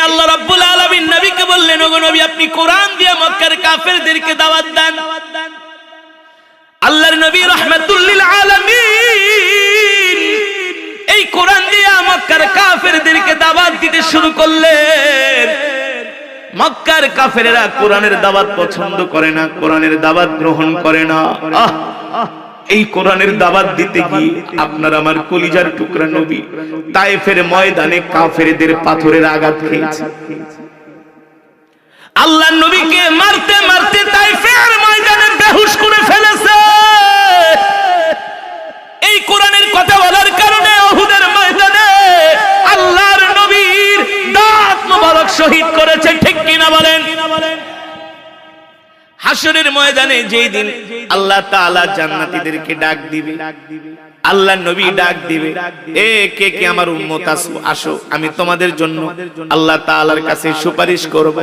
আল্লাহ রাব্বুল আলামিন নবীকে বললেন, ওগো নবী আপনি কোরআন দিয়ে মক্কার কাফেরদেরকে দাওয়াত দেন। আল্লাহর নবী রাহমাতুল লিল আলামিন এই কোরআন দিয়ে মক্কার কাফেরদেরকে দাওয়াত দিতে শুরু করলেন। মক্কার কাফেরেরা কোরআনের দাওয়াত পছন্দ করে না, কোরআনের দাওয়াত গ্রহণ করে না। এই কোরআনের দাওয়াত দিতে গিয়ে আপনার আমার কলিজার টুকরা নবী তায়েফের ময়দানে কাফেরদের পাথরের আঘাত খেয়েছে। আল্লাহর নবীকে মারতে মারতে তায়েফের ময়দানে বেহুশ করে ফেলেছে। এই কোরআনের কথা বলার কারণে উহুদের ময়দানে আল্লাহর নবীর দাঁত মোবারক শহীদ করেছে, ঠিক কিনা বলেন? হাশরের ময়দানে যেই দিন আল্লাহ তাআলা জান্নাতীদেরকে ডাক দিবে, আল্লাহর নবী ডাক দিবে, এ কে কে আমার উম্মত আসো, আমি তোমাদের জন্য আল্লাহ তাআলার কাছে সুপারিশ করব।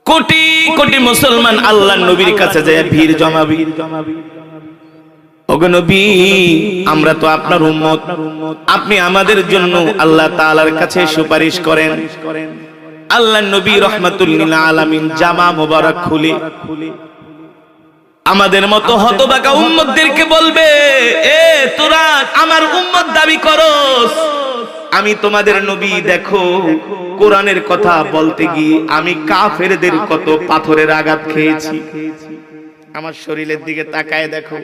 কোটি কোটি মুসলমান আল্লাহর নবীর কাছে যায় ভিড় জমাবি। ওগো নবী আমরা তো আপনার উম্মত, আপনি আমাদের জন্য আল্লাহ তাআলার কাছে সুপারিশ করেন। আল্লাহর নবী রাহমাতুল লিল আলামিন জামা মোবারক খুলে আমাদের মতো হতভাগা উম্মতদেরকে বলবে, এ তোরা আমার উম্মত দাবি করস, আমি তোমাদের নবী, দেখো কোরআনের কথা বলতে গিয়ে আমি কাফেরদের কত পাথরের আঘাত খেয়েছি। আমার শরীরের দিকে তাকায় দেখো,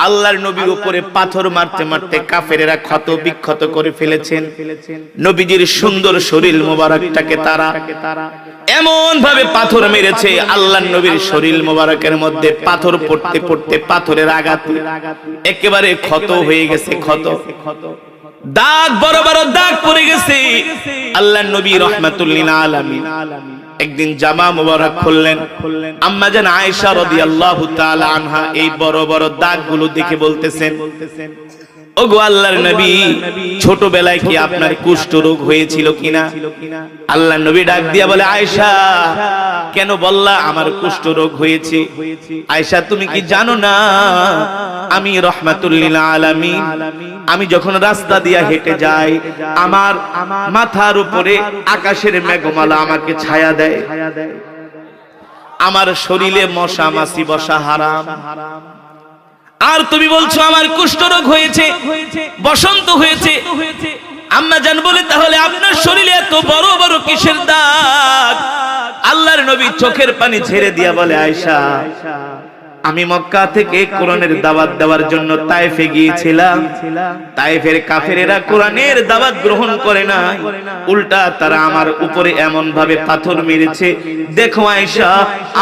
আল্লাহর নবীর উপরে পাথর মারতে মারতে কাফেরেরা ক্ষত বিক্ষত করে ফেলেছেন। নবীজির সুন্দর শরীর মোবারকটাকে তারা এমন ভাবে পাথর মেরেছে, আল্লাহর নবীর শরীর মোবারকের মধ্যে পাথর পড়তে পড়তে পাথরের আঘাতে একেবারে ক্ষত হয়ে গেছে, ক্ষত দাগ বড় বড় দাগ পড়ে গেছে। আল্লাহর নবী রাহমাতুল লিল আলামিন একদিন জামা মুবারক খুললেন। আম্মা জান আয়েশা রাদিয়াল্লাহু তাআলা আনহা এই বড় বড় দাগগুলো দেখে বলতেছেন, ওগো আল্লাহর নবী ছোটবেলায় কি আপনার কুষ্ঠ রোগ হয়েছিল কিনা? আল্লাহর নবী ডাক দিয়া বলে, আয়েশা কেন বললা আমার কুষ্ঠ রোগ হয়েছে? আয়েশা তুমি কি জানো না আমি রাহমাতুল লিল আলামিন, আমি যখন রাস্তা দিয়া হেঁটে যাই আমার মাথার উপরে আকাশের মেঘমালা আমাকে ছায়া দেয়, আমার শরীরে মশা মাছি বসা হারাম, আর তুমি বলছো আমার কুষ্ঠ রোগ হয়েছে, বসন্ত হয়েছে। আম্মা জান বলে, তাহলে আপনার শরীরে এত বড় বড় কিসের দাগ? আল্লাহর নবী চোখের পানি ছেড়ে দিয়া বলে, আয়েশা আমি মক্কা থেকে কোরআনের দাওয়াত দেওয়ার জন্য তায়েফে গিয়েছিলাম। তায়েফের কাফেরেরা কোরআনের দাওয়াত গ্রহণ করে না, উল্টা তারা আমার উপরে এমন ভাবে পাথর মেরেছে, দেখো আয়েশা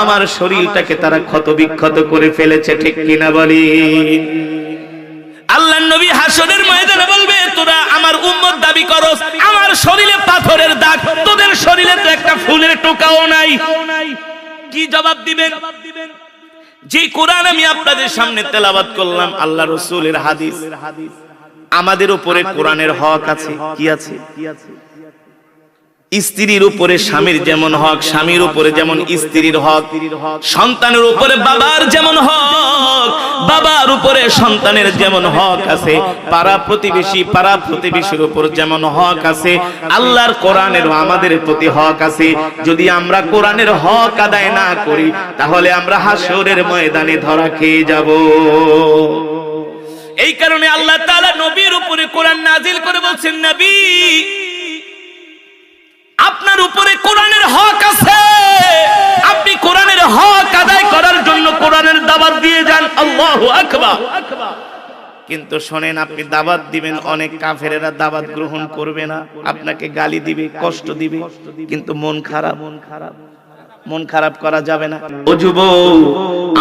আমার শরীরটাকে তারা ক্ষত বিক্ষত করে ফেলেছে, ঠিক কিনা বলি? আল্লাহর নবী হাসরের ময়দানে বলবে, তোরা আমার উম্মত দাবি করস, আমার শরীরে পাথরের দাগ, তোদের শরীরে তো একটা ফুলের টোকাও নাই। কি জবাব দিবেন? যে কোরআন আমি আপনাদের সামনে তেলাওয়াত করলাম আল্লাহ রাসূলের হাদিস, আমাদের উপরে কোরআনের হক আছে। কি আছে? স্ত্রীর উপরে স্বামীর যেমন হক, স্বামীর উপরে যেমন স্ত্রীর হক, সন্তানের উপরে বাবার যেমন হক, বাবার উপরে সন্তানের যেমন হক আছে, পাড়া প্রতিবেশীর উপর যেমন হক আছে, আল্লাহর কোরআনেরও আমাদের প্রতি হক আছে। যদি আমরা কোরআনের হক আদায় না করি তাহলে আমরা হাসরের ময়দানে ধরা খেয়ে যাব। এই কারণে আল্লাহ তাআলা নবীর উপরে কোরআন নাজিল করে বলছেন, নবী আপনার উপরে কোরআনের হক আছে, আপনি কোরআনের হক আদায় করার জন্য কোরআনের দাওয়াত দিয়ে যান। আল্লাহু আকবার। কিন্তু শোনেন, আপনি দাওয়াত দিবেন, অনেক কাফেরেরা দাওয়াত গ্রহণ করবে না, আপনাকে গালি দিবে, কষ্ট দিবে, কিন্তু মন খারাপ করা যাবে না। ও যুবক,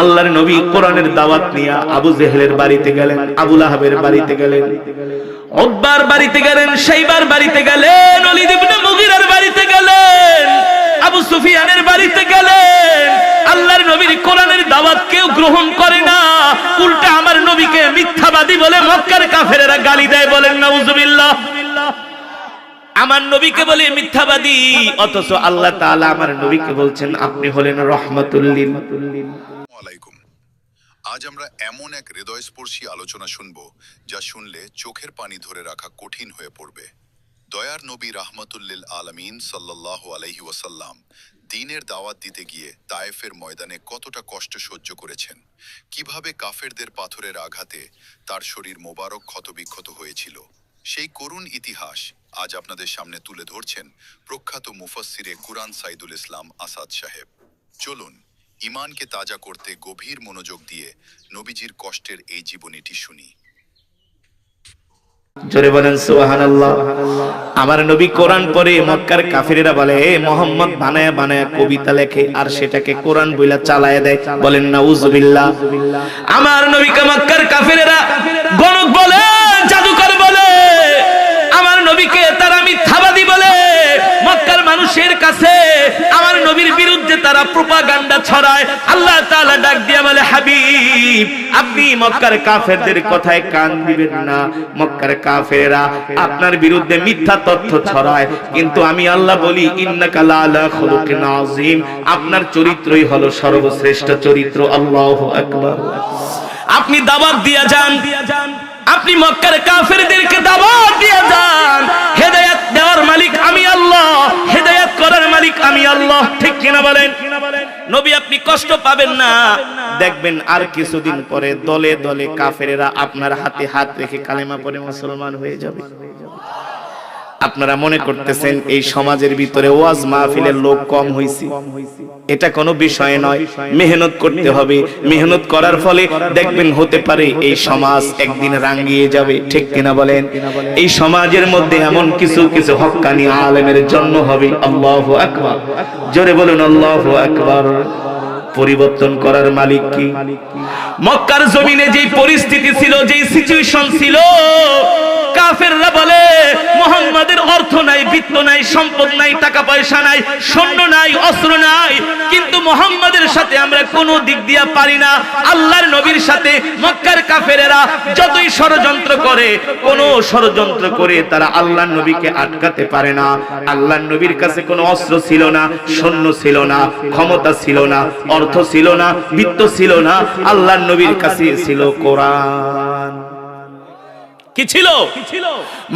আল্লাহর নবী কোরআনের দাওয়াত নিয়ে আবু জেহেলের বাড়িতে গেলেন, আবু লাহাবের বাড়িতে গেলেন, উতবার বাড়িতে গেলেন, শাইবার বাড়িতে গেলেন, ওলীদ ইবনে মুগীরার বাড়িতে গেলেন, আবু সুফিয়ানের বাড়িতে গেলেন। আল্লাহর নবীর কোরআনের দাওয়াত কেউ গ্রহণ করে না, উল্টা আমার নবীকে মিথ্যাবাদী বলে মক্কার কাফেরেরা গালি দেয়, বলেন নাউজুবিল্লাহ। আমার নবীকে বলে মিথ্যাবাদী, অথচ আল্লাহ তাআলা আমার নবীকে বলছেন আপনি হলেন রাহমাতুল লিল আলাইকুম। আজ আমরা এমন এক হৃদয়স্পর্শী আলোচনা শুনব যা শুনলে চোখের পানি ধরে রাখা কঠিন হয়ে পড়বে। দয়ার নবী রাহমাতুল্লিল আলামিন সাল্লাল্লাহু আলাইহি ওয়াসাল্লাম দ্বীনের দাওয়াত দিতে গিয়ে তায়েফের ময়দানে কতটা কষ্ট সহ্য করেছেন, কিভাবে কাফেরদের পাথরের আঘাতে তার শরীর মোবারক ক্ষতবিক্ষত হয়েছিল, সেই করুণ ইতিহাস আজ আপনাদের সামনে তুলে ধরছেন প্রখ্যাত মুফাসসিরে কুরআন সাইদুল ইসলাম আসাদ সাহেব। চলুন ঈমানকে তাজা করতে গভীর মনোযোগ দিয়ে নবীজির কষ্টের এই জীবনীটি শুনি। জোরে বলেন সুবহানাল্লাহ। আমার নবী কোরআন পড়ে মক্কার কাফিরেরা বলে এ মুহাম্মদ বানায়া বানায়া কবিতা লেখে আর সেটাকে কোরআন বইলা চালায়া দেয়, বলেন নাউজুবিল্লাহ। আমার নবীকে মক্কার কাফিরেরা গণক বলে, জাদুকর বলে, আমার নবীকে তারা মিথ্যাবাদী বলে, মক্কার মানুষের কাছে আমার নবীর বিরুদ্ধে তারা প্রোপাগান্ডা ছড়ায়। আল্লাহ তাআলা ডাক দিয়া বলে, হাবিব আপনি মক্কার কাফেরদের কথায় কান দিবেন না। মক্কার কাফেররা আপনার বিরুদ্ধে মিথ্যা তথ্য ছড়ায়, কিন্তু আমি আল্লাহ বলি ইন্নাকা লাআলা খুলুকিন আযীম, আপনার চরিত্রই হলো সর্বশ্রেষ্ঠ চরিত্র। আল্লাহু আকবার। আপনি দাওয়াত দিয়া যান, আপনি মক্কার কাফেরদেরকে দাওয়াত দিয়া যান। হেদায়েত দেওয়ার মালিক আমি আল্লাহ, হেদায়েত করার মালিক আমি আল্লাহ। ঠিক কিনা বলেন? নবী আপনি কষ্ট পাবেন না, দেখবেন আর কিছুদিন পরে দলে দলে কাফেরেরা আপনার হাতে হাত রেখে কালেমা পড়ে মুসলমান হয়ে যাবে। আপনারা মনে করতেছেন এই সমাজের ভিতরে ওয়াজ মাহফিলের লোক কম হইছে, এটা কোনো বিষয় নয়। মেহনত করতে হবে, মেহনত করার ফলে দেখবেন হতে পারে এই সমাজ একদিন রাঙ্গিয়ে যাবে। ঠিক কিনা বলেন? এই সমাজের মধ্যে এমন কিছু কিছু হক্কানি আলেমের জন্ম হবে। আল্লাহু আকবার। জোরে বলুন আল্লাহু আকবার। পরিবর্তন করার মালিক কি? মক্কার জমিনে যেই পরিস্থিতি ছিল, যেই সিচুয়েশন ছিল, কাফেররা বলে মুহাম্মাদের অর্থ নাই, বিত্ত নাই, সম্পদ নাই, টাকা পয়সা নাই, সৈন্য নাই, অস্ত্র নাই, কিন্তু মুহাম্মাদের সাথে আমরা কোনো দিক দিয়া পারি না। আল্লাহর নবীর সাথে মক্কার কাফেরেরা যতই ষড়যন্ত্র করে, কোনো ষড়যন্ত্র করে তারা আল্লাহর নবীকে আটকাতে পারে না। আল্লাহর নবীর কাছে কোনো অস্ত্র ছিল না, সৈন্য ছিল না, ক্ষমতা ছিল না, অর্থ ছিল না, বিত্ত ছিল না। আল্লাহর নবীর কাছে ছিল কোরআন। কি ছিল?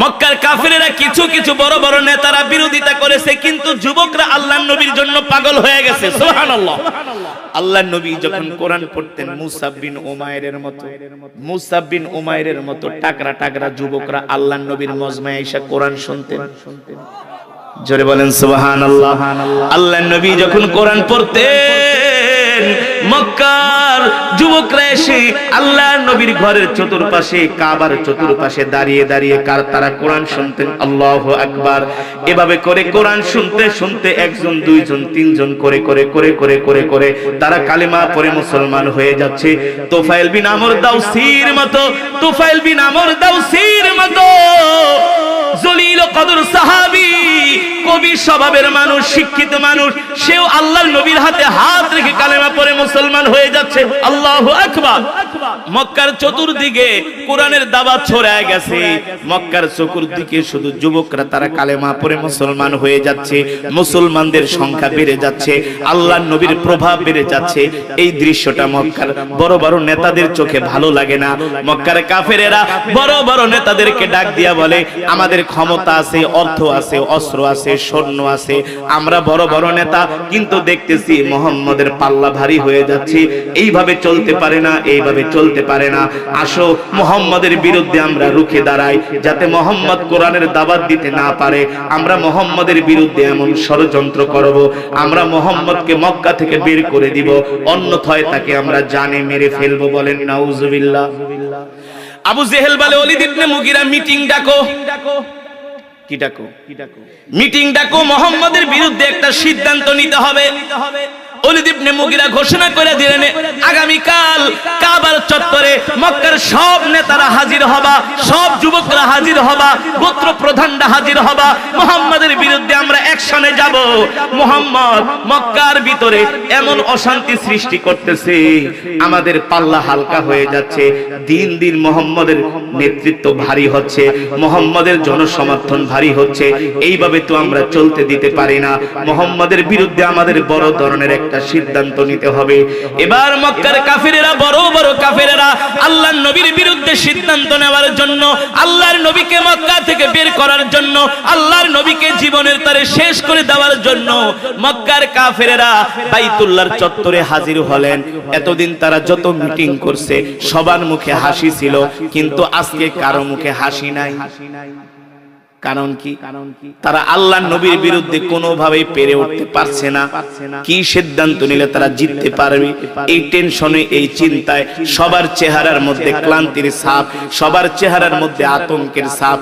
মক্কার কাফেরেরা কিছু কিছু বড় বড় নেতারা বিরোধিতা করেছে, কিন্তু যুবকরা আল্লাহর নবীর জন্য পাগল হয়ে গেছে। সুবহানাল্লাহ। আল্লাহর নবী যখন কোরআন পড়তেন, মুসাব বিন উমাইরের মতো টাকরা টাকরা যুবকরা আল্লাহর নবীর মজমায় এসে কোরআন শুনতেন। জোরে বলেন সুবহানাল্লাহ। আল্লাহর নবী যখন কোরআন পড়তেন, মক্কার যুবকরা এসে আল্লাহর নবীর ঘরের চতুর্পাশে, কাবার চতুর্পাশে দাঁড়িয়ে দাঁড়িয়ে তারা কোরআন শুনতেন। আল্লাহু আকবার। এভাবে করে কোরআন শুনতে শুনতে একজন, দুইজন, তিনজন করে করে করে করে করে করে তারা কালেমা পড়ে মুসলমান হয়ে যাচ্ছে। তুফাইল বিন আমর দাউসির মতো, তুফাইল বিন আমর দাউসির মতো জলিল কদর সাহাবী, কবি স্বভাবের মানুষ, শিক্ষিত মানুষ, সেও আল্লাহর নবীর হাতে হাত রেখে কালেমা পড়ে মুসলমান হয়ে যাচ্ছে। আল্লাহু আকবার। মক্কার চতুর্দিকে কোরআনের দাওয়াত ছড়ায় গেছে, মক্কার চতুর্দিকে শুধু যুবকরা তারা কালেমা পড়ে মুসলমান হয়ে যাচ্ছে, মুসলমানদের সংখ্যা বেড়ে যাচ্ছে, আল্লাহর নবীর প্রভাব বেড়ে যাচ্ছে। এই দৃশ্যটা মক্কার বড় বড় নেতাদের চোখে ভালো লাগে না। মক্কার কাফেরেরা বড় বড় নেতাদেরকে ডাক দিয়া বলে, আমাদের ক্ষমতা আছে, অর্থ আছে, অস্ত্র আছে, সৈন্য আছে, আমরা বড় বড় নেতা, কিন্তু দেখতেছি মুহাম্মাদের পাল্লা ভারী হয়ে যাচ্ছে। এইভাবে চলতে পারে না, এইভাবে চলতে পারে না। আসো মুহাম্মাদের বিরুদ্ধে আমরা রুখে দাঁড়াই, যাতে মুহাম্মদ কোরআনের দাওয়াত দিতে না পারে। আমরা মুহাম্মাদের বিরুদ্ধে এমন ষড়যন্ত্র করব, আমরা মুহাম্মদকে মক্কা থেকে বের করে দিব, অন্যথায় তাকে আমরা জানে মেরে ফেলবো। বলেন নাউজুবিল্লাহ। আবু জেহেল বলে, ওলীদ ইবনে মুগীরা মিটিং ডাকো। কি ডাকো? মিটিং ডাকো, মুহাম্মাদের বিরুদ্ধে একটা সিদ্ধান্ত নিতে হবে। ওলীদ ইবনে মুগীরা ঘোষণা করে দিলেন, আগামী কাল কাবার চত্বরে মক্কার সব নেতারা হাজির হবা, সব যুবকরা হাজির হবা, গোত্র প্রধানরা হাজির হবা, মুহাম্মাদের বিরুদ্ধে আমরা অ্যাকশনে যাব। মুহাম্মদ মক্কার ভিতরে এমন অশান্তি সৃষ্টি করতেছে, আমাদের পাল্লা হালকা হয়ে যাচ্ছে, দিন দিন মুহাম্মাদের নেতৃত্ব ভারী হচ্ছে, মুহাম্মাদের জনসমর্থন ভারী হচ্ছে। এইভাবে তো আমরা চলতে দিতে পারি না। মুহাম্মাদের বিরুদ্ধে আমাদের বড় ধরনের একটা একটা সিদ্ধান্ত নিতে হবে। এবার মক্কার কাফিরেরা, বড় বড় কাফিরেরা আল্লাহর নবীর বিরুদ্ধে সিদ্ধান্ত নেওয়ার জন্য, আল্লাহর নবীকে মক্কা থেকে বের করার জন্য, আল্লাহর নবীকে জীবনের তারে শেষ করে দেওয়ার জন্য মক্কার কাফিরেরা বাইতুল্লাহর চত্বরে হাজির হলেন। এতদিন তারা যত মিটিং করছে সবার মুখে হাসি ছিল, কিন্তু আজকে কারো মুখে হাসি নাই। কারণ কি? তারা আল্লাহর নবীর বিরুদ্ধে কোনোভাবেই পেরে উঠতে পারছে না। কি সিদ্ধান্ত নিলে তারা জিততে পারবে, এই টেনশনে, এই চিন্তায় সবার চেহারার মধ্যে ক্লান্তির ছাপ, সবার চেহারার মধ্যে আতঙ্কের ছাপ,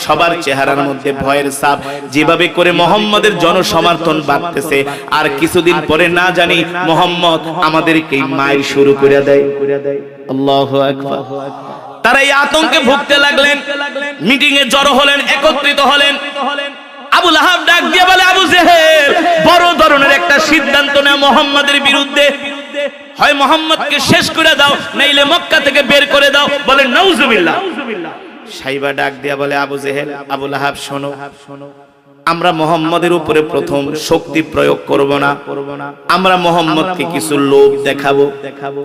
সবার চেহারার মধ্যে ভয়ের ছাপ। যেভাবে করে মুহাম্মদের জনসমর্থন বাড়তেছে, আর কিছুদিন পরে না জানি মুহাম্মদ আমাদেরকে মায়ের শুরু করে দেয়। আল্লাহু আকবার। তারা এই আতঙ্কে ভুগতে লাগলেন, মিটিং এ জড়ো হলেন, একত্রিত হলেন। আবু লাহাব ডাক দিয়ে বলে, আবু জেহেল, বড় ধরনের একটা সিদ্ধান্ত নেয় মুহাম্মাদের বিরুদ্ধে। হয় মুহাম্মদকে শেষ করে দাও, নাইলে মক্কা থেকে বের করে দাও। বলে নাউজুবিল্লাহ। সাইবা ডাক দিয়া বলে, আবু জেহেল, আবু লাহাব, শোনো, আমরা মুহাম্মদের উপরে প্রথম শক্তি প্রয়োগ করব না। আমরা মুহাম্মদকে কিছু লোভ দেখাবো।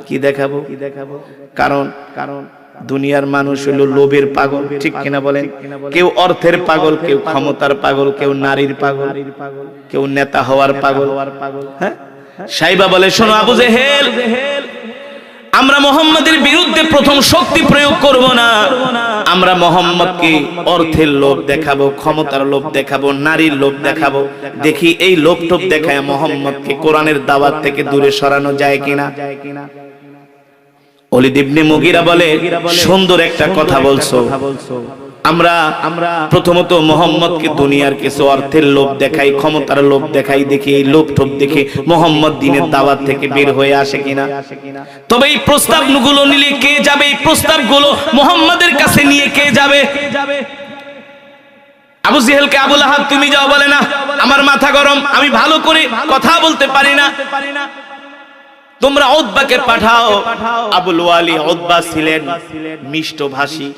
কি দেখাবো? কারণ দুনিয়ার মানুষ হলো লোভের পাগল, ঠিক কিনা বলেন? কেউ অর্থের পাগল, কেউ ক্ষমতার পাগল, কেউ নারীর পাগল, কেউ নেতা হওয়ার পাগল। হ্যাঁ, সাইবা বলে, শোনো আবু জেহেল, আমরা মুহাম্মদের বিরুদ্ধে প্রথম শক্তি প্রয়োগ করব না। আমরা মুহাম্মদকে অর্থের লোভ দেখাবো, ক্ষমতার লোভ দেখাবো, নারীর লোভ দেখাবো। দেখি এই লোভ টোভ দেখায় মুহাম্মদকে কোরআনের দাওয়াত থেকে দূরে সরানো যায় কিনা। ওলীদ ইবনে মুগীরা বলে, সুন্দর একটা কথা বলছো। আমরা প্রথমত মুহাম্মদকে দুনিয়ার কিছু অর্থের লোভ দেখাই, ক্ষমতার লোভ দেখাই, দেখি এই লোভ টোভ দেখে মুহাম্মদ দ্বীনের দাওয়াত থেকে বের হয়ে আসে কিনা। তবে এই প্রস্তাবগুলো নিলে কে যাবে? এই প্রস্তাবগুলো মুহাম্মদের কাছে নিয়ে কে যাবে? আবু জেহেলকে আবু লাহাব তুমি যাও, বলে না, আমার মাথা গরম, আমি ভালো করে কথা বলতে পারি না, তোমরা উতবাকে পাঠাও। আবুল ওয়ালি উতবা ছিলেন মিষ্টভাষী,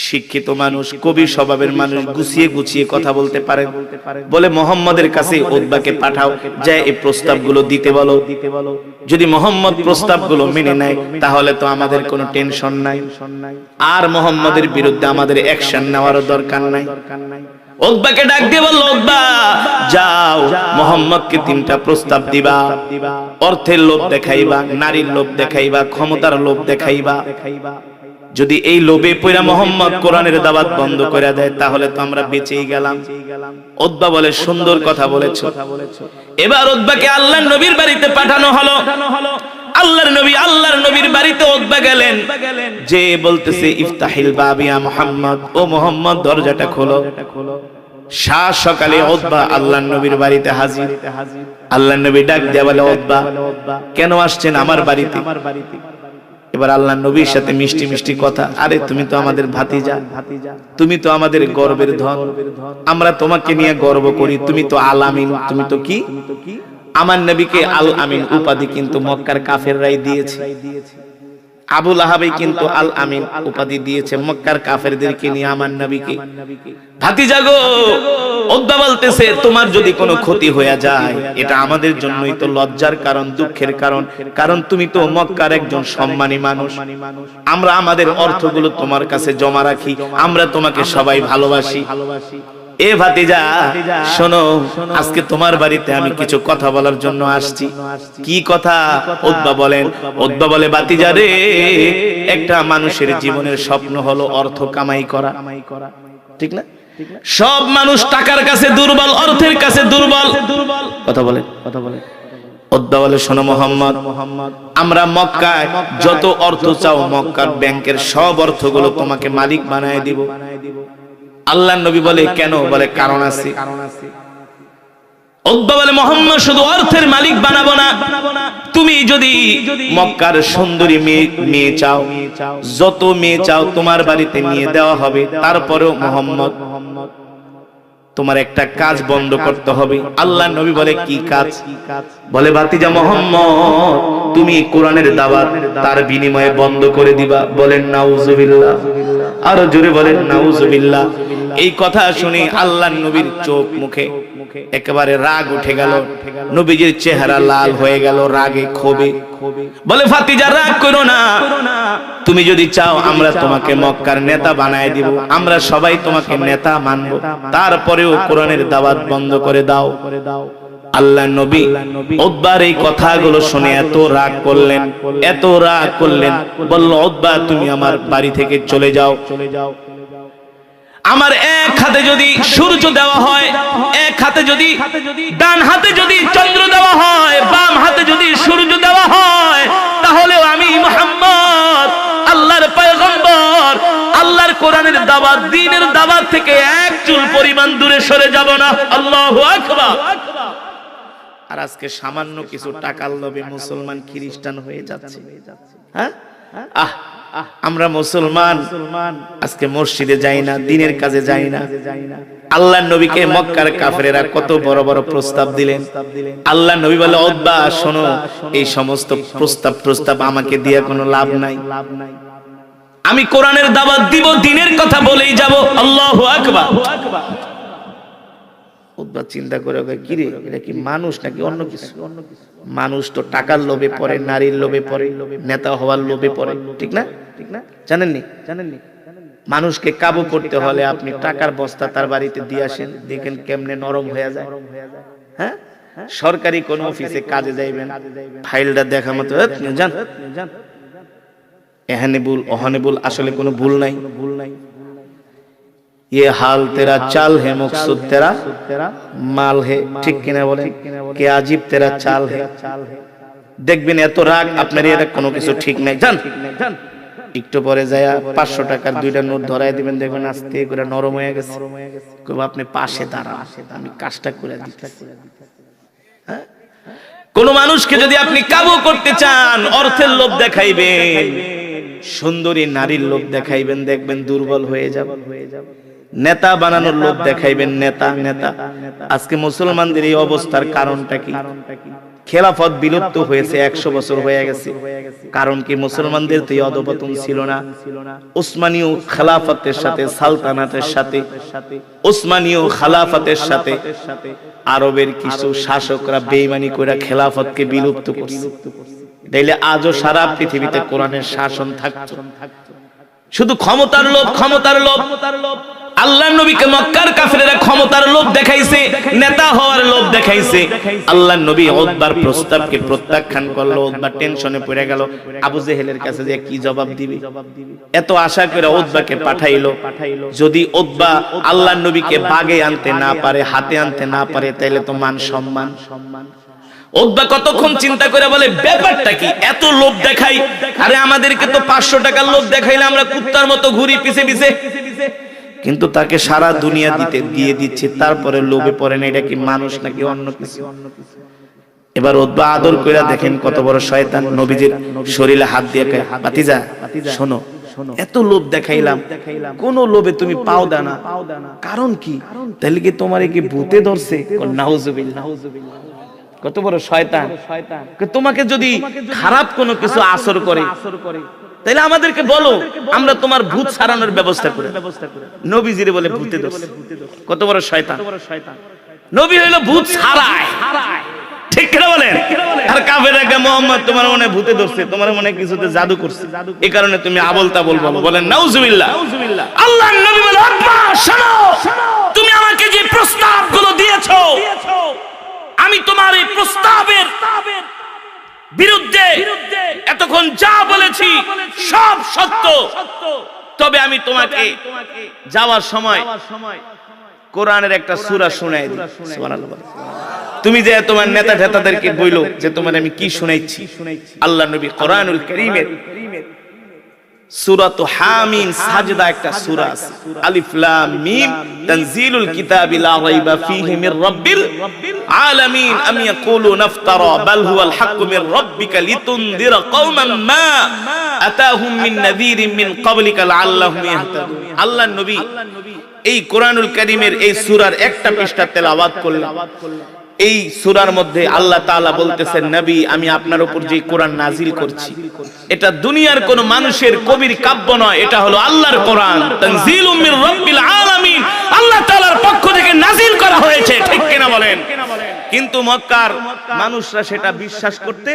শিক্ষিত মানুষ, কবি স্বভাবের মানুষ, গুছিয়ে গুছিয়ে কথা বলতে পারেন। বলে মুহাম্মদের কাছে উতবাকে পাঠাও, যায় এই প্রস্তাবগুলো দিতে বলো। যদি মুহাম্মদ প্রস্তাবগুলো মেনে নেয় তাহলে তো আমাদের কোনো টেনশন নাই, আর মুহাম্মদের বিরুদ্ধে আমাদের অ্যাকশন নেওয়ার দরকার নাই। উতবাকে ডাক দিয়ে বলল, উতবা যাও, মুহাম্মদকে তিনটা প্রস্তাব দিবা। অর্থের লোভ দেখাইবা, নারীর লোভ দেখাইবা, ক্ষমতার লোভ দেখাইবা। যদি এই লোভে পড়া মুহাম্মদ কোরআনের দাওয়াত বন্ধ করে দেয় তাহলে তো আমরা বেঁচেই গেলাম। উতবা বলে, সুন্দর কথা বলেছো। এবার উতবাকে আল্লাহর নবীর বাড়িতে পাঠানো হলো। আল্লাহর নবীর বাড়িতে উতবা গেলেন, যে বলতেছে, ইফতাহিল বাব ইয়া মুহাম্মদ, ও মুহাম্মদ দরজাটা খোলো। সাত সকালে উতবা আল্লাহর নবীর বাড়িতে হাজির। আল্লাহর নবী ডাক দিয়ে বলে, উতবা কেন আসছেন আমার বাড়িতে? এবার আল্লাহর নবীর সাথে মিষ্টি মিষ্টি কথা। আরে তুমি তো আমাদের ভাতিজা, তুমি তো আমাদের গর্বের ধন, আমরা তোমাকে নিয়ে গর্ব করি। তুমি তো আল আমিন, তুমি তো কি? আমার নবীকে আল আমিন উপাধি কিন্তু মক্কার কাফেররাই দিয়েছে। আবু লাহাবই কিন্তু আল আমিন উপাধি দিয়েছে মক্কার কাফেরদেরকে নিয়ে আমার নবীকে। ভাতিজা গো, উতবা বলতেছে, তোমার যদি কোনো ক্ষতি হয়ে যায় এটা আমাদের জন্যই তো লজ্জার কারণ, দুঃখের কারণ। কারণ তুমি তো মক্কার একজন সম্মানী মানুষ। আমরা আমাদের অর্থগুলো তোমার কাছে জমা রাখি, আমরা তোমাকে সবাই ভালোবাসি। এ ভাতিজা শোনো, আজকে তোমার বাড়িতে আমি কিছু কথা বলার জন্য আসছি। কি কথা? উতবা বলেন। উতবা বলে, ভাতিজা রে, একটা মানুষের জীবনের স্বপ্ন হলো অর্থ কামাই করা, ঠিক না? সব মানুষ টাকার কাছে দুর্বল, অর্থের কাছে দুর্বল। কথা বলে। উতবা বলে, শোনো মুহাম্মদ, আমরা মক্কায় যত অর্থ চাও মক্কার ব্যাংকের সব অর্থগুলো তোমাকে মালিক বানায় দিব। আল্লাহর নবী বলে, কেন? বলে, কারণ আছে। উতবা বলে, মুহাম্মদ শুধু অর্থের মালিক বানাবো না, তুমি যদি মক্কার সুন্দরী মেয়ে চাও, যত মেয়ে চাও তোমার বাড়িতে নিয়ে দেওয়া হবে। তারপরেও মুহাম্মদ তোমার একটা কাজ বন্ধ করতে হবে। আল্লাহর নবী বলে, কি কাজ? বলে, ভাতিজা মুহাম্মদ, তুমি কোরআনের দাওয়াত তার বিনিময়ে বন্ধ করে দিবা। বলেন নাউজুবিল্লাহ। আরো জোরে বলেন নাউজুবিল্লাহ। এই কথা শুনে আল্লাহর নবীর চোখ মুখে একেবারে রাগ উঠে গেল, নবীজির চেহারা লাল হয়ে গেল রাগে ক্ষোভে। বলে ফাতিজা রাগ করো না, তুমি যদি চাও আমরা তোমাকে মক্কার নেতা বানায় দিব, আমরা সবাই তোমাকে নেতা মানব, তারপরেও কোরআনের দাওয়াত বন্ধ করে দাও। আল্লাহর নবী উতবার এই কথাগুলো শুনে এত রাগ করলেন, এত রাগ করলেন, বলল উতবা তুমি আমার বাড়ি থেকে চলে যাও। আমার এক হাতে যদি সূর্য দেওয়া হয়, এক হাতে যদি, ডান হাতে যদি চন্দ্র দেওয়া হয়, বাম হাতে যদি সূর্য দেওয়া হয়, তাহলেও আমি মুহাম্মদ আল্লাহর পয়গম্বর আল্লাহর কোরআনের দাওয়াত দ্বীনের দাওয়াত থেকে এক চুল পরিমাণ দূরে সরে যাব না। আল্লাহু আকবার। আর আজকে সামান্য কিছু টাকার লোভে মুসলমান খ্রিস্টান হয়ে যাচ্ছে। হ্যাঁ, আমরা মুসলমান আজকে মসজিদে যাই না, দ্বীনের কাজে যাই না। আল্লাহর নবীকে মক্কার কাফেরেরা কত বড় বড় প্রস্তাব দিলেন। আল্লাহর নবী বলে উতবা শোনো, এই সমস্ত প্রস্তাব আমাকে দিয়ে কোনো লাভ নাই, আমি কোরআনের দাওয়াত দিব, দ্বীনের কথা বলেই যাব। আল্লাহু আকবার। উতবা চিন্তা করে কি রে, এটা কি মানুষ নাকি অন্য কিছু? মানুষ তো টাকার লোভে পড়ে, নারীর লোভে পড়ে, নেতা হওয়ার লোভে পড়ে, ঠিক না? জানেননি? মানুষকে কাবু করতে হলে আপনি টাকার বস্তা তার বাড়িতে দিয়ে আসেন, দেখেন কেমনে নরম হয়ে যায়। হ্যাঁ, সরকারি কোন অফিসে কাজে যাইবেন, ফাইলটা দেখা মতো জান এখানে ভুল ওখানে ভুল, আসলে কোনো ভুল নাই। ये हाल तेरा चाल है मकसूद तेरा माल है, ঠিক কিনা বলেন? কে আজীব তেরা চাল है। দেখবেন এত রাগ আপনার, এর কোনো কিছু ঠিক নাই। জান একটু পরে যায় 500 টাকার দুইটা নোট ধরায় দিবেন, দেখবেন আস্তে করে নরম হয়ে গেছে। কইব আপনি পাশে দাঁড়ান, আমি কাজটা করে দিতেছি। হ্যাঁ, কোন মানুষকে যদি আপনি কাবু করতে চান, অর্থের লোভ দেখাইবেন, সুন্দরী নারীর লোভ দেখাইবেন, দেখবেন দুর্বল হয়ে যাবে। নেতা বানানোর লোভ দেখাইবেন, নেতা। আজকে মুসলমানদের এই অবস্থার কারণটা কি? খেলাফত বিলুপ্ত হয়েছে, 100 বছর হয়ে গেছে। কারণ কি? মুসলমানদের তো এই অধপতন ছিল না। উসমানীয় খেলাফতের সাথে, সালতানাতের সাথে, উসমানীয় খেলাফতের সাথে আরবের কিছু শাসকরা বেঈমানি করে খেলাফতকে বিলুপ্ত করছে। তাইলে আজও সারা পৃথিবীতে কোরআনের শাসন থাকতো। শুধু ক্ষমতার লোভ, ক্ষমতার লোভ। আল্লাহর নবীকে মক্কার কাফেরেরা ক্ষমতার লোভ দেখাইছে, নেতা হওয়ার লোভ দেখাইছে। আল্লাহর নবী উতবার প্রস্তাবকে প্রত্যাখ্যান করলো। উতবা টেনশনে পড়ে গেল, আবু জেহেলের কাছে যে কি জবাব দিবে। এত আশা করে উতবাকে পাঠাইলো। যদি উতবা আল্লাহর নবীকে বাগে আনতে না পারে, হাতে আনতে না পারে, তাইলে তো মান সম্মান। উতবা কতক্ষণ চিন্তা করে বলে ব্যাপারটা কি, এত লোভ দেখাই? আরে আমাদেরকে তো 500 টাকার লোভ দেখাইলে আমরা কুত্তার মতো ঘুরি পিছে পিছে, কিন্তু তাকে সারা দুনিয়া দিয়ে দিচ্ছে, তারপরে লোভে পড়ে না। এটা কি মানুষ নাকি অন্য কিছু? এবার উতবা আদর কইরা দেখেন কত বড় শয়তান। নবীজির শরীরে হাত দিয়ে কয়, ভাতিজা শোনো, এত লোভ দেখাইলাম, কোন লোভে তুমি পাও দাও না, কারণ কি? তাহলে কি তোমারে কি ভূতে ধরছে? নাউজুবিল্লাহ। কত বড় শয়তান। তোমাকে যদি খারাপ কোনো কিছু আসর করে, তাহলে আমাদেরকে বলো, আমরা তোমার ভূত সারানোর ব্যবস্থা করি। নবীজিরে বলে ভূতে ধরছে। কত বড় শয়তান। নবী হইলো ভূত সারায়, ঠিক কিনা বলেন? আর কাফেররা কে মুহাম্মদ তোমার মনে ভূতে ধরছে, তোমার মনে কিছুতে জাদু করছে, এই কারণে তুমি আবল তাবল বলো। বলেন নাউজুবিল্লাহ। আল্লাহর নবী বলে উতবা শোনো, তুমি আমাকে যে প্রস্তাবগুলো দিয়েছো, আমি তোমার এই প্রস্তাবের বিরুদ্ধে এতক্ষণ যা বলেছি সব সত্য, তবে আমি তোমাকে যাওয়ার সময় কোরআনের একটা সূরা শোনাই দিই। সুবহানাল্লাহ। তুমি যে তোমার নেতা ঠেতাদেরকে বইলো যে তোমার আমি কি শুনাইছি, আল্লাহ নবী কোরআনুল কারীমের সূরাত হামিম সাজদা একটা সূরা আছে, আলিফ লাম মিম তানজিলুল কিতাবি লা রাইবা ফীহি মির রাব্বিল আলামিন আম ইয়াকুলুনা ইফতারা বাল হুয়াল হাক্কু মির রাব্বিকা লিতুনদিরা কওমান মা আতাহুম মিন নাযীরিন মিন ক্বাবলিকা লাআল্লাহুম ইয়াহতাদুন। আল্লাহর নবী এই কোরআনুল কারীমের এই সূরার একটা পৃষ্ঠা তেলাওয়াত করলেন। এই সূরার মধ্যে আল্লাহ তাআলা বলতেছেন, নবী আমি আপনার উপর যে কোরআন নাজিল করছি এটা দুনিয়ার কোন মানুষের কবির কাব্য নয়, এটা হলো আল্লাহর কোরআন, তানজিলুম মির রাব্বিল আলামিন, আল্লাহ তাআলার পক্ষ থেকে নাজিল করা হয়েছে। ঠিক কিনা বলেন? কিন্তু মক্কার মানুষরা সেটা বিশ্বাস করতে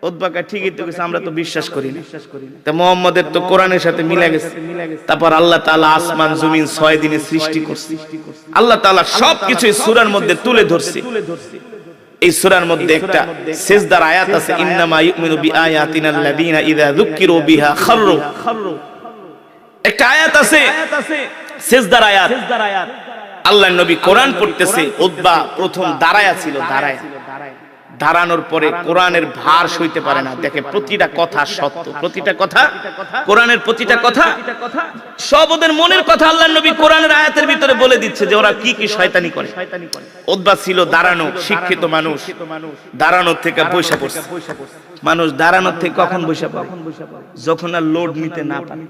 উদ্বাকা ঠিকই তো কিছু, আমরা তো বিশ্বাস করি না। তা মুহাম্মদের তো কোরআনের সাথে মিলে গেছে। তারপর আল্লাহ তাআলা আসমান জমিন 6 দিনে সৃষ্টি করছে। আল্লাহ তাআলা সবকিছু এই সূরার মধ্যে তুলে ধরছে। এই সূরার মধ্যে একটা সিজদার আয়াত আছে, ইন্নামা ইউমিনু বিআয়াতিনাল লাযিনা ইযা যুকিরু বিহা খাররু। একটা আয়াত আছে সিজদার আয়াত, আল্লাহর নবী কোরআন পড়তেছে, উতবা প্রথম দাঁড়ায়া ছিল, দাঁড়ানোর পরে কোরআনের ভার সইতে পারে না, দেখে প্রতিটা কথা সত্য, প্রতিটা কথা কোরআনের প্রতিটা কথা সব ওদের মনের কথা আল্লাহর নবী কোরআনের আয়াতের ভিতরে বলে দিচ্ছে যে ওরা কি কি শয়তানি করে। উতবা ছিল দাঁড়ানো, শিক্ষিত মানুষ, দাঁড়ানোর থেকে বসে পড়ছে। মানুষ দাঁড়ানোর থেকে কখন বসে পড়ে? যখন আর লোড নিতে না পারে,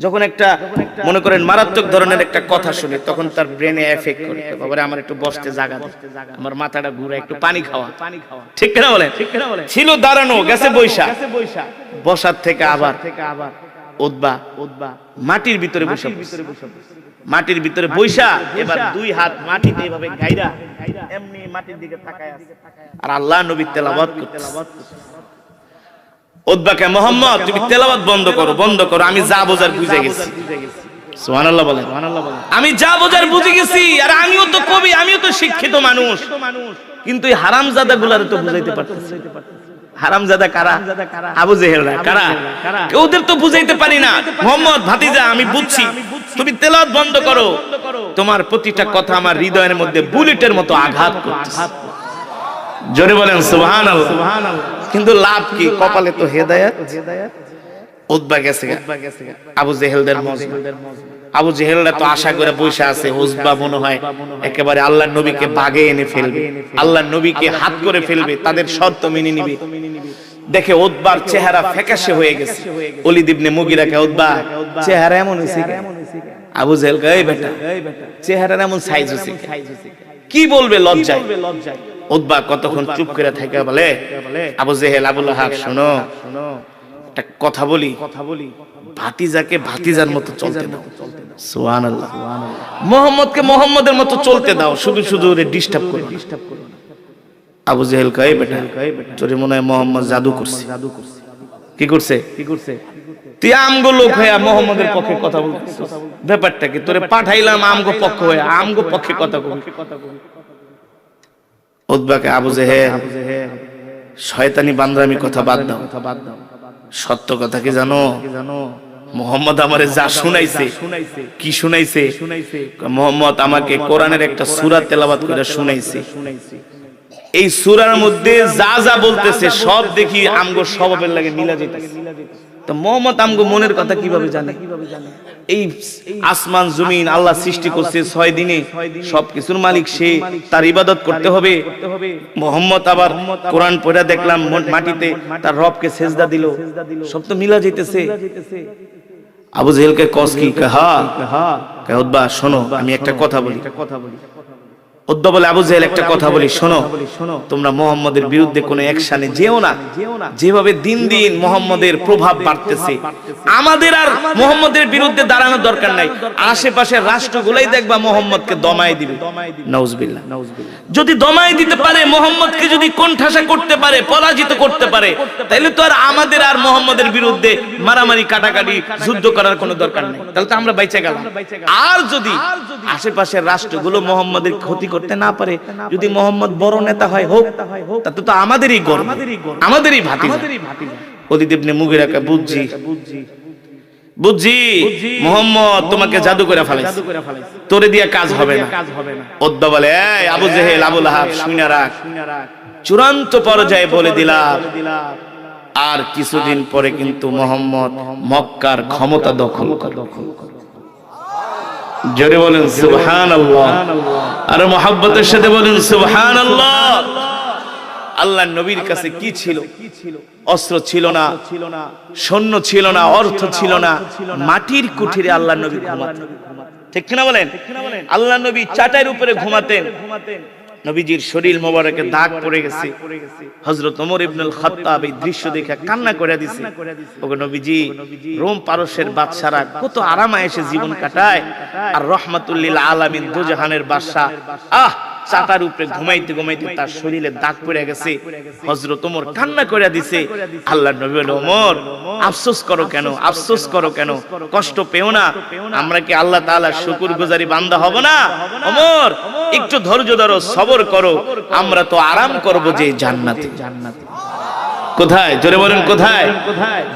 যখন একটা মনে করেন মারাত্মক ধরনের একটা কথা শুনে, তখন তার ব্রেনে এফেক্ট করে, বাবারে আমার একটু বসতে জায়গা দাও, আমার মাথাটা ঘুরে, একটু পানি খাওয়া। ঠিক কিনা বলেন? ছিল দাঁড়ানো, গেছে বৈশা, বসার থেকে আবার উতবা মাটির ভিতরে বসে, মাটির ভিতরে বৈশা এবার দুই হাত মাটিতে এভাবে গাইরা এমনি মাটির দিকে তাকায় আছে আর আল্লাহ নবী তেলাওয়াত করতেছে। উতবাকে, মুহাম্মদ তুমি তেলাওয়াত বন্ধ করো, বন্ধ করো, আমি যা বোঝার বুঝে গেছি। সুবহানাল্লাহ বলেন। আমি যা বোঝার বুঝে গেছি, আর আমিও তো কবি, আমিও তো শিক্ষিত মানুষ, কিন্তু এই হারামজাদা গুলারে তো বুঝাইতে পারতেছি। হারামজাদা কারা? আবু জেহেলরা। কারা? ওদের তো বুঝাইতে পারি না। মুহাম্মদ ভাতিজা আমি বুঝছি, তুমি তেলাওয়াত বন্ধ করো, তোমার প্রতিটা কথা আমার হৃদয়ের মধ্যে বুলেটের মতো আঘাত করতেছে। জোরে বলেন সুবহানাল্লাহ। কিন্তু লাভ কি? কপালে তো হেদায়েত। উতবা গেছে আবু জেহেলদের মজমা। আবু জেহেলরা তো আশা করে বসে আছে, উতবা মনে হয় একেবারে আল্লাহর নবীকে বাগে এনে ফেলবে, আল্লাহর নবীকে হাত করে ফেলবে, তাদের শর্ত মেনে নিবে। দেখে উতবার চেহারা ফ্যাকাশে হয়ে গেছে। ওলীদ ইবনে মুগীরাকে, উতবা চেহারা এমন হইছে কেন? আবু জেহেল কয়, এই বেটা চেহারা এমন সাইজ হইছে, কি বলবে লজ্জায়। উতবা কতক্ষণ চুপ করে থাকে, বলে আবু জেহেল, আবু লাহাব শোনো, একটা কথা বলি, ভাতিজাকে ভাতিজার মতো চলতে দাও। সুবহানাল্লাহ। মুহাম্মদকে মুহাম্মদের মতো চলতে দাও, শুধু শুধু ওরে ডিস্টার্ব করো না। আবু জেহেল কয়, বেটা তোরে মনে হয় মুহাম্মদ জাদু করছে। কি করছে? তুই আমগো লোক হয়ে মুহাম্মদের পক্ষে কথা বলছিস, ব্যাপারটা কি? তোরে পাঠাইলাম আমগো পক্ষ হয়ে, আমগো পক্ষে কথা কবি। উতবাকে, আবু জেহেল শয়তানি বান্দরামি কথা বাদ দাও, সত্য কথা কি জানো? মুহাম্মদ আমারে যা শুনাইছে, কি শুনাইছে? মুহাম্মদ আমাকে কোরআনের একটা সূরা তেলাওয়াত করে শুনাইছে। এই সূরার মধ্যে যা যা বলতেছে সব দেখি আমগো স্বভাবের লাগে মিলা যাইতেছে। তো মুহাম্মদ আমগো মনের কথা কিভাবে জানে? এই আসমান জমিন আল্লাহ সৃষ্টি করছে 6 দিনে, সবকিছুর মালিক সে, তার ইবাদত করতে হবে। মুহাম্মদ আবার কোরআন পড়া দেখলাম মাটিতে তার রবকে সিজদা দিল, সব তো মিলা যাইতেছে। আবু জেহেলকে কস কি? কয় উতবা শোনো, আমি একটা কথা বলি। উতবা বলে, আবু জেহেল একটা কথা বলি, শোনো, তোমরা মুহাম্মদের বিরুদ্ধে কোনো অ্যাকশনে যেও না। যেভাবে দিন দিন মুহাম্মদের প্রভাব বাড়তেছে, আমাদের আর মুহাম্মদের বিরুদ্ধে দাঁড়ানোর দরকার নাই। আশেপাশের রাষ্ট্রগুলাই দেখবা মুহাম্মদকে দমায় দিবে। নাউজুবিল্লাহ। যদি দমায় দিতে পারে, মুহাম্মদকে যদি কোণঠাসা করতে পারে, পরাজিত করতে পারে, তাহলে তো আর আমাদের আর মুহাম্মদের বিরুদ্ধে মারামারি, কাটাকাটি, যুদ্ধ করার কোনো দরকার নেই। তাহলে তো আমরা বাইচা গেলাম। আর যদি আশেপাশের রাষ্ট্রগুলো মুহাম্মদের ক্ষতি করতে না পারে, যদি মুহাম্মদ বড় নেতা হয়, হোক, তাতে তো আমাদেরই গর্ব, আমাদেরই ভাতিজা। ওলীদ ইবনে মুগীরাকে, বুঝছি মুহাম্মদ তোমাকে জাদু করে ফেলাইছে, তোরে দিয়া কাজ হবে না। উতবা বলে, এই আবু জেহেল, আবু লাহাব শুনে রাখ, চূড়ান্ত পর্যায়ে বলে দিলাম, আর কিছুদিন পরে কিন্তু মুহাম্মদ মক্কার ক্ষমতা দখল করবে। জোরে বলেন সুবহানাল্লাহ, আর মুহাব্বতের সাথে বলেন সুবহানাল্লাহ। আল্লাহর নবীর কাছে কি ছিল? অস্ত্র ছিল না, সৈন্য ছিল না, অর্থ ছিল না, মাটির কুঠিরে আল্লাহর নবী ঘুমাতেন। ঠিক কিনা বলেন? আল্লাহর নবী চাটাইয়ের উপরে ঘুমাতেন, নবীজির শরীর মোবারকে দাগ পড়ে গেছে। হযরত ওমর ইবনুল খাত্তাব এই দৃশ্য দেখে কান্না করে দিছে, ওগো নবীজি, রোম পারস্যের বাদশারা কত আরামে এসে জীবন কাটায়, আর রাহমাতুল লিল আলামিন দুজাহানের বাদশা চাটার উপরে ঘুমাইতে ঘুমাইতে তার শরীরে দাগ পড়ে গেছে। হযরত ওমর কান্না করে দিছে। আল্লাহর নবী বলে, ওমর আফসোস করো কেন, আফসোস করো কেন, কষ্ট পেও না, আমরা কি আল্লাহ তাআলার শুকরগুজারি বান্দা হব না? ওমর একটু ধৈর্য ধরো, সবর করো, আমরা তো আরাম করব যে জান্নাতে। কোথায়? জোরে বলেন কোথায়?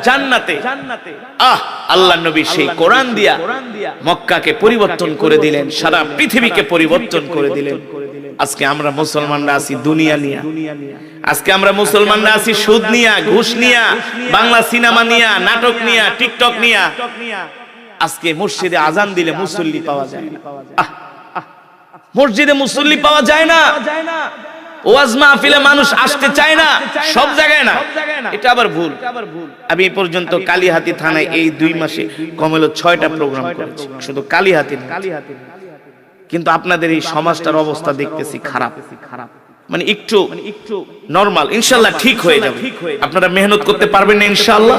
জান্নাতে। আল্লাহর নবী সেই কোরআন দিয়া মক্কাকে পরিবর্তন করে দিলেন, সারা পৃথিবীকে পরিবর্তন করে দিলেন। আজকে আমরা মুসলমানরা আছি দুনিয়া নিয়া, আজকে আমরা মুসলমানরা আছি সুদ নিয়া, ঘুষ নিয়া, বাংলা সিনেমা নিয়া, নাটক নিয়া, টিকটক নিয়া। আজকে মসজিদে আজান দিলে মুসল্লি পাওয়া যায় না, মসজিদে মুসল্লি পাওয়া যায় না, ওয়াজ মাহফিলে মানুষ আসতে চায় না, সব জায়গায় না। এটা আবার ভুল। আমি এই পর্যন্ত কালিহাতী থানায় এই 2 মাসে কমলো 6টা প্রোগ্রাম করেছি, শুধু কালিহাতী। কিন্তু আপনাদের এই সমাজটার অবস্থা দেখতেছি খারাপ, মানে একটু নরমাল। ইনশাআল্লাহ ঠিক হয়ে যাবে, আপনারা মেহনত করতে পারবেন না ইনশাআল্লাহ।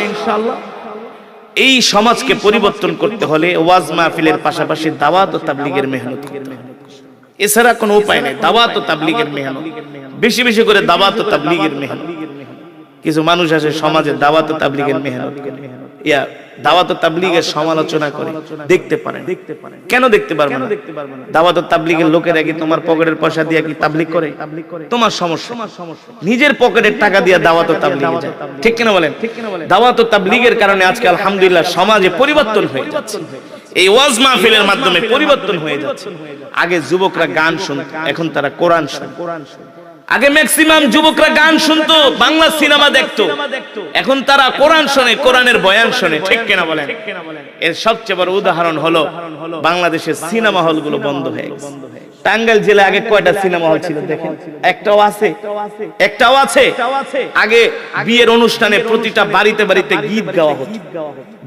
এই সমাজকে পরিবর্তন করতে হলে ওয়াজ মাহফিলের পাশাপাশি দাওয়াত ও তাবলীগের মেহনত করতে হবে, এছাড়া কোনো উপায় নেই। দাওয়াত ও তাবলীগের মেহনত, বেশি বেশি করে দাওয়াত ও তাবলীগের মেহনত। কিছু মানুষ আছে সমাজে দাওয়াত ও তাবলীগের মেহনত করে, দাওয়াত ও তাবলীগের সমালোচনা করে, দেখতে পারেন। কেন দেখতে পারবে না? দাওয়াত ও তাবলীগের লোকেরা কি তোমার পকেটের পয়সা দিয়ে কি তাবলীগ করে? তোমার সমস্যা। নিজের পকেটের টাকা দিয়ে দাওয়াত ও তাবলীগে যায়, ঠিক কিনা বলেন? দাওয়াত ও তাবলীগের কারণে আজকে আলহামদুলিল্লাহ সমাজে পরিবর্তন হয়ে যাচ্ছে, এই ওয়াজ মাহফিলের মাধ্যমে পরিবর্তন হয়ে যাচ্ছে। আগে যুবকরা গান শুনত, এখন তারা কোরআন শুনে। আগে ম্যাক্সিমাম যুবকরা গান শুনতো, বাংলা সিনেমা দেখতো, এখন তারা কোরআন শোনে, কোরআনের বয়ান শোনে, ঠিক কিনা বলেন? এর সবচেয়ে বড় উদাহরণ হলো বাংলাদেশের সিনেমা হলগুলো বন্ধ হয়ে গেছে। টাঙ্গাইল জেলায় আগে কয়টা সিনেমা হল ছিল দেখেন? একটাও আছে? একটাও আছে? আগে বিয়ের অনুষ্ঠানে প্রতিটা বাড়িতে বাড়িতে গীত গাওয়া হতো,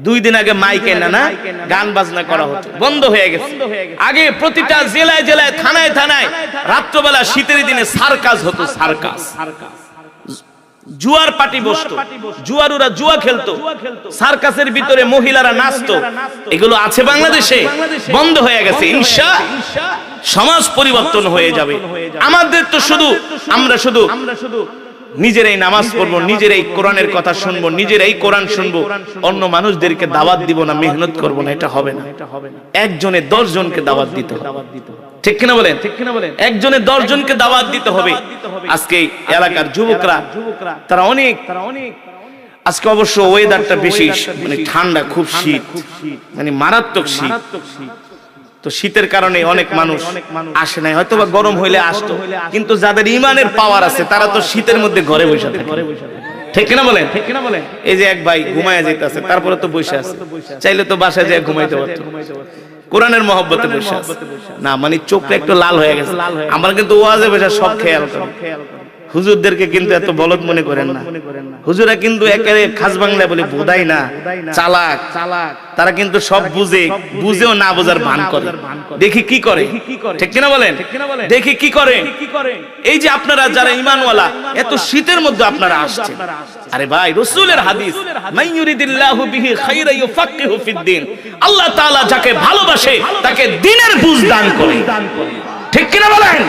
2 দিন আগে মাইকে না গান বাজনা করা হতো, বন্ধ হয়ে গেছে। আগে প্রতিটা জেলায় জেলায়, থানায় থানায় রাত্রবেলা শীতের দিনে সার্কাস হতো, সার্কাস। জুয়ার পার্টি বসতো, জুয়ারুরা জুয়া খেলতো, সার্কাসের ভিতরে মহিলারা নাচতো। এগুলো আছে বাংলাদেশে? বন্ধ হয়ে গেছে। ইনশাআল্লাহ সমাজ পরিবর্তন হয়ে যাবে। আমাদের তো শুধু আমরা শুধু নিজেরাই নামাজ পড়বো, নিজেরাই কোরআনের কথা শুনবো, নিজেরাই কোরআন শুনবো, অন্য মানুষদেরকে দাওয়াত দিব না, মেহনত করবো না, এটা হবে না। একজনে 10 জনকে দাওয়াত দিতে হবে, ঠিক কিনা বলেন? একজনে 10 জনকে দাওয়াত দিতে হবে। আজকে এলাকার যুবকরা তারা অনেক, আজকে অবশ্য ওয়েদারটা বেশি মানে ঠান্ডা, খুব শীত, মানে মারাত্মক শীত। তো শীতের কারণে অনেক মানুষ আসে নাই, হয়তো বা গরম হইলে আসতো, কিন্তু যাদের ইমানের পাওয়ার আছে তারা তো শীতের মধ্যে ঘরে বসে থাকে, ঠিক কিনা বলেন? এই যে এক ভাই ঘুমায় যাইতেছে, তারপরে তো বসে আছে, চাইলে তো বাসায় যেয়ে ঘুমাইতে পারতো, কোরআনের মহব্বতে বসে আছে না, মানে চোখটা একটু লাল হয়ে গেছে। আমরা কিন্তু ওয়াজে বসে সব খেয়াল করি। হুজুরদেরকে কিন্তু এত বলদ মনে করেন না, হুজুরা কিন্তু একেবারে খাস বাংলায় বলে বোধাই না, চালাক। তারা কিন্তু সব বুঝে, বুঝেও না বোঝার ভান করে। দেখি কি করে, ঠিক কিনা বলেন? দেখি কি করে। এই যে আপনারা যারা ঈমানওয়ালা, এত শীতের মধ্যে আপনারা আসছেন, আরে ভাই রাসূলের হাদিস, মান ইউরিদিল্লাহু বিহি খায়রা ইউফাক্কিহু ফিদ্দিন, আল্লাহ তাআলা যাকে ভালোবাসে তাকে দ্বীনের বুঝ দান করে, ঠিক কিনা বলেন?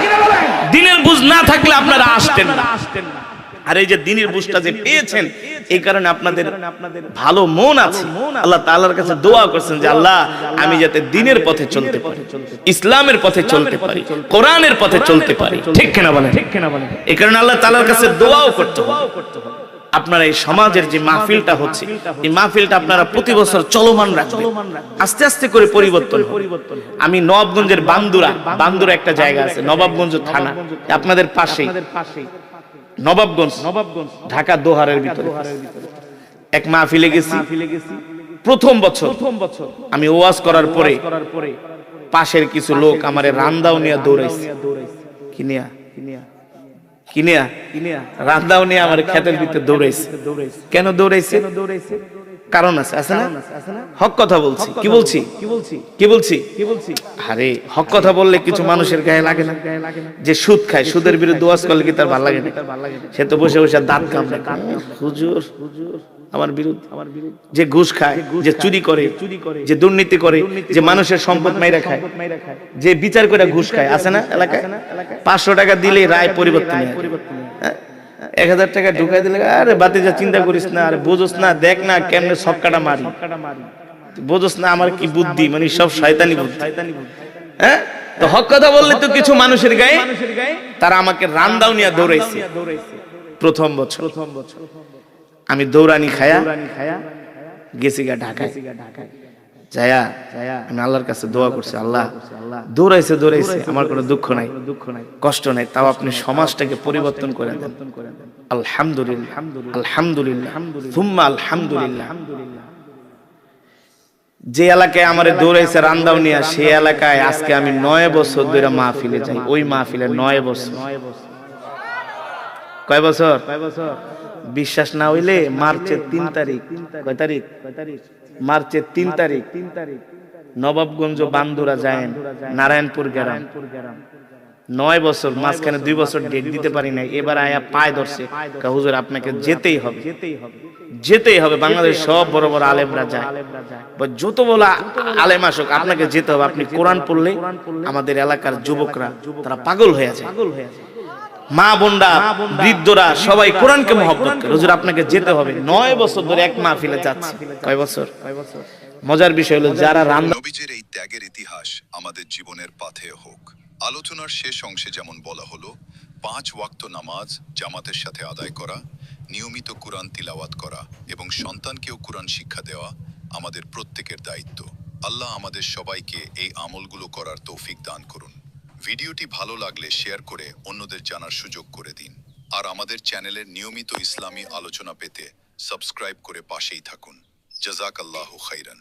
দ্বীনের বুঝ না থাকলে আপনারা আসতেন না। আর এই যে দ্বীনের বুঝটা যে পেয়েছেন, এই কারণে আপনাদের ভালো মন আছে। আল্লাহ তাআলার কাছে দোয়া করছেন যে আল্লাহ, আমি যাতে দ্বীনের পথে চলতে পারি, ইসলামের পথে চলতে পারি, কোরআনের পথে চলতে পারি, ঠিক কিনা বলেন? এই কারণে আল্লাহ তাআলার কাছে দোয়াও করতে হবে। আপনারা এই সমাজের যে মাহফিলটা হচ্ছে, এই মাহফিলটা আপনারা প্রতি বছর চলমান রাখবেন, আস্তে আস্তে করে পরিবর্তন হবে। আমি নবাবগঞ্জের বান্দুরা একটা জায়গা আছে, নবাবগঞ্জ থানা, আপনাদের পাশেই নবাবগঞ্জ, ঢাকা দোহারের ভিতরে। এক মাহফিলে গেছি, প্রথম বছর আমি ওয়াজ করার পরে পাশের কিছু লোক আমারে রান্দাও নিয়ে দৌড়াইছে, কিনিয়া রান্দাও নিয়ে আমার ক্ষেতের ভিতরে দৌড়াইছে। কেন দৌড়াইছে? কারণ আছে, আছে না? হক কথা বলছি। কি বলছি? কি বলছি? আরে হক কথা বললে কিছু মানুষের গায়ে লাগে না। যে সুদ খায়, সুদের বিরুদ্ধে ওয়াজ করলে কি তার ভালো লাগে না? সে তো বসে বসে দাঁত কামড়ে, হুজুর আমার বিরুদ্ধে। যে ঘুষ খায়, যে চুরি করে, যে দুর্নীতি করে, যে মানুষের সম্পদ মাইরা খায়, যে বিচার করে ঘুষ খায়, আছে না এলাকায়? 500 টাকা দিলে রায় পরিবর্তন হয়। 1000 টাকা ঢুকাই দিলে, আরে বাতিজা চিন্তা করিস না, আরে বুঝোস না, দেখ না কেমনে সবকাটা মারি, বুঝোস না আমার কি বুদ্ধি, মানে সব শয়তানি বুদ্ধি। হ্যাঁ, তো হক কথা বললে তো কিছু মানুষের গায়ে, তারা আমাকে রান্দাও নিয়ে দৌড়াইছে। প্রথম বছর আমি দৌড়ানি খায়া গেছি গা ঢাকায়। যায়া আমি আল্লাহর কাছে দোয়া করছি, আল্লাহ দৌড়াইছে আমার কোনো দুঃখ নাই, কষ্ট নাই, তাও আপনি সমাজটাকে পরিবর্তন করে দেন। আলহামদুলিল্লাহ, আলহামদুলিল্লাহ, সুম্মা আলহামদুলিল্লাহ। যে এলাকায় আমারে দৌড়াইছে রান্দাউনিয়া, সেই এলাকায় আজকে আমি 9 বছর ধরে মাহফিলে যাই। ওই মাহফিলে 9 বছর। কয় বছর? বিশ্বাস না হইলে মার্চের 3 তারিখ, কয় তারিখ? মার্চের 3 তারিখ নবাবগঞ্জ বান্দুরা যায় নারায়ণপুর গ্রাম। 9 বছর, মাঝখানে 2 বছর ডেট দিতে পারি নাই। এবার আয়া পায় ধরছে, হুজুর আপনাকে যেতেই হবে, যেতেই হবে। বাংলাদেশ সব বড় বড় আলেমরা যায়, যত বড় আলেম আসুক আপনাকে যেতে হবে। আপনি কোরআন পড়লে আমাদের এলাকার যুবকরা তারা পাগল হয়ে যায়, মা বোনরা, বৃদ্ধরা সবাই কোরআনকে মহব্বত করে। হুজুর আপনাকে যেতে হবে। 9 বছর ধরে এক মাহফিলে যাচ্ছে। কয় বছর? মজার বিষয় হলো যারা নবীজের এই ত্যাগের ইতিহাস আমাদের জীবনের পাথেয় হোক। আলোচনার শেষ অংশে যেমন বলা হলো, 5 ওয়াক্ত নামাজ জামাতের সাথে আদায় করা, নিয়মিত কুরআন তিলাওয়াত করা এবং সন্তানকেও কুরআন শিক্ষা দেওয়া আমাদের প্রত্যেকের দায়িত্ব। আল্লাহ আমাদের সবাইকে এই আমলগুলো করার তৌফিক দান করুন। ভিডিওটি ভালো লাগলে শেয়ার করে অন্যদের জানার সুযোগ করে দিন। আর আমাদের চ্যানেলের নিয়মিত ইসলামী আলোচনা পেতে সাবস্ক্রাইব করে পাশেই থাকুন। জাযাকাল্লাহু খাইরান।